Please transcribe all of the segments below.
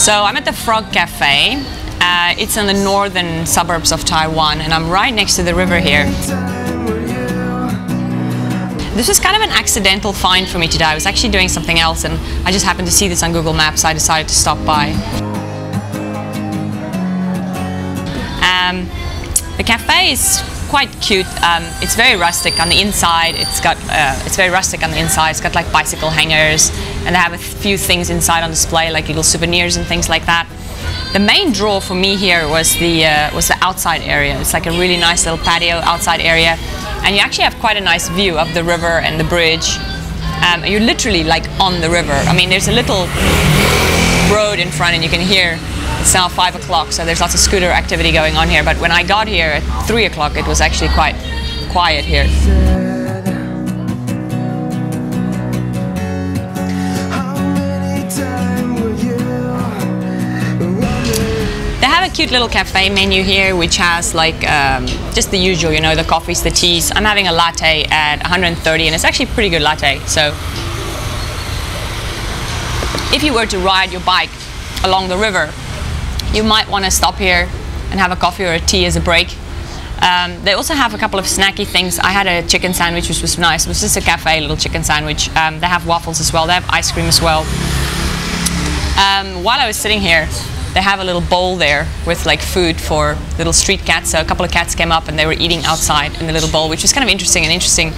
So I'm at the Frog Cafe. It's in the northern suburbs of Taiwan, and I'm right next to the river here. This was kind of an accidental find for me today. I was actually doing something else, and I just happened to see this on Google Maps, so I decided to stop by. The cafe is quite cute. It's very rustic on the inside. It's very rustic on the inside. It's got like bicycle hangers, and they have a few things inside on display, like little souvenirs and things like that. The main draw for me here was the outside area. It's like a really nice little patio outside area, and you actually have quite a nice view of the river and the bridge. You're literally like on the river. I mean, there's a little road in front, and you can hear. It's now 5 o'clock, so there's lots of scooter activity going on here. But when I got here at 3 o'clock, it was actually quite quiet here. They have a cute little cafe menu here, which has like just the usual, you know, the coffees, the teas. I'm having a latte at 130, and it's actually a pretty good latte. So if you were to ride your bike along the river, you might want to stop here and have a coffee or a tea as a break. They also have a couple of snacky things. I had a chicken sandwich, which was nice. It was just a cafe little chicken sandwich. They have waffles as well. They have ice cream as well. While I was sitting here, they have a little bowl there with like food for little street cats. So a couple of cats came up and they were eating outside in the little bowl, which was kind of interesting, an interesting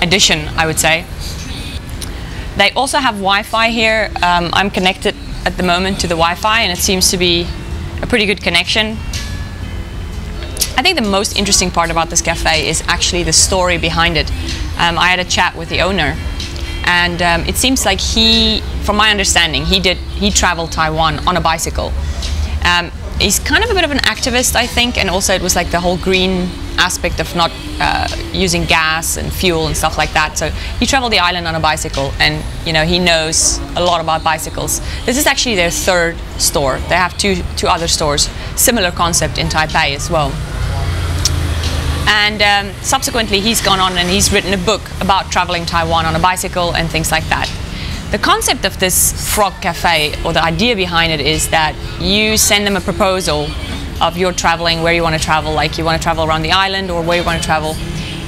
addition, I would say. They also have Wi-Fi here. I'm connected at the moment to the Wi-Fi, and it seems to be a pretty good connection. I think the most interesting part about this cafe is actually the story behind it. I had a chat with the owner, and it seems like from my understanding, he traveled Taiwan on a bicycle. He's kind of a bit of an activist, I think, and also it was like the whole green aspect of not using gas and fuel and stuff like that. So he traveled the island on a bicycle, and you know, he knows a lot about bicycles. This is actually their third store. They have two other stores, similar concept in Taipei as well. And subsequently he's gone on and he's written a book about traveling Taiwan on a bicycle and things like that. The concept of this Frog Cafe, or the idea behind it, is that you send them a proposal of your traveling, where you want to travel, like you want to travel around the island or where you want to travel.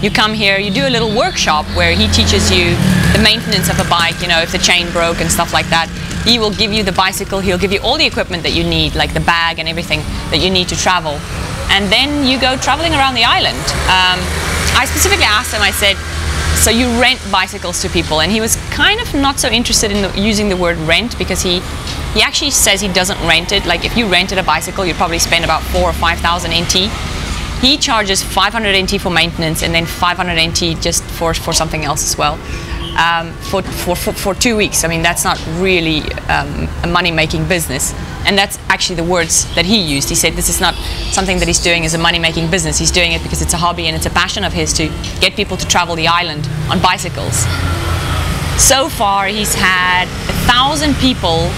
You come here, you do a little workshop where he teaches you the maintenance of a bike, you know, if the chain broke and stuff like that. He will give you the bicycle, he'll give you all the equipment that you need, like the bag and everything that you need to travel. And then you go traveling around the island. I specifically asked him, I said, so you rent bicycles to people? And he was kind of not so interested in using the word rent, because he actually says he doesn't rent it. Like if you rented a bicycle, you'd probably spend about 4,000 or 5,000 NT. He charges 500 NT for maintenance, and then 500 NT just for something else as well. For 2 weeks. I mean, that's not really a money-making business. And that's actually the words that he used. He said this is not something that he's doing as a money-making business. He's doing it because it's a hobby and it's a passion of his to get people to travel the island on bicycles. So far, he's had 1,000 people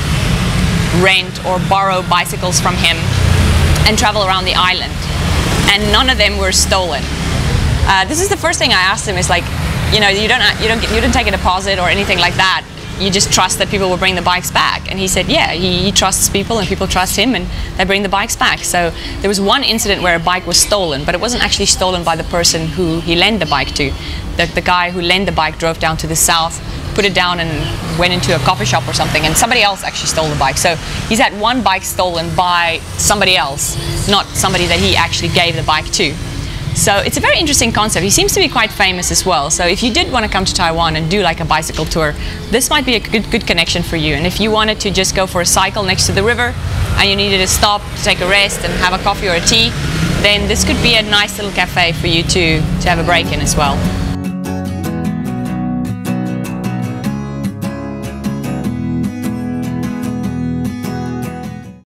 rent or borrow bicycles from him and travel around the island, and none of them were stolen. This is the first thing I asked him. Is like, you know, you don't take a deposit or anything like that. You just trust that people will bring the bikes back. And he said, yeah, he trusts people and people trust him, and they bring the bikes back. So there was one incident where a bike was stolen, but it wasn't actually stolen by the person who he lent the bike to. The guy who lent the bike drove down to the south, put it down and went into a coffee shop or something, and somebody else actually stole the bike. So he's had one bike stolen by somebody else, not somebody that he actually gave the bike to. So it's a very interesting concept. He seems to be quite famous as well. So if you did want to come to Taiwan and do like a bicycle tour, this might be a good connection for you. And if you wanted to just go for a cycle next to the river and you needed to stop to take a rest and have a coffee or a tea, then this could be a nice little cafe for you to have a break in as well.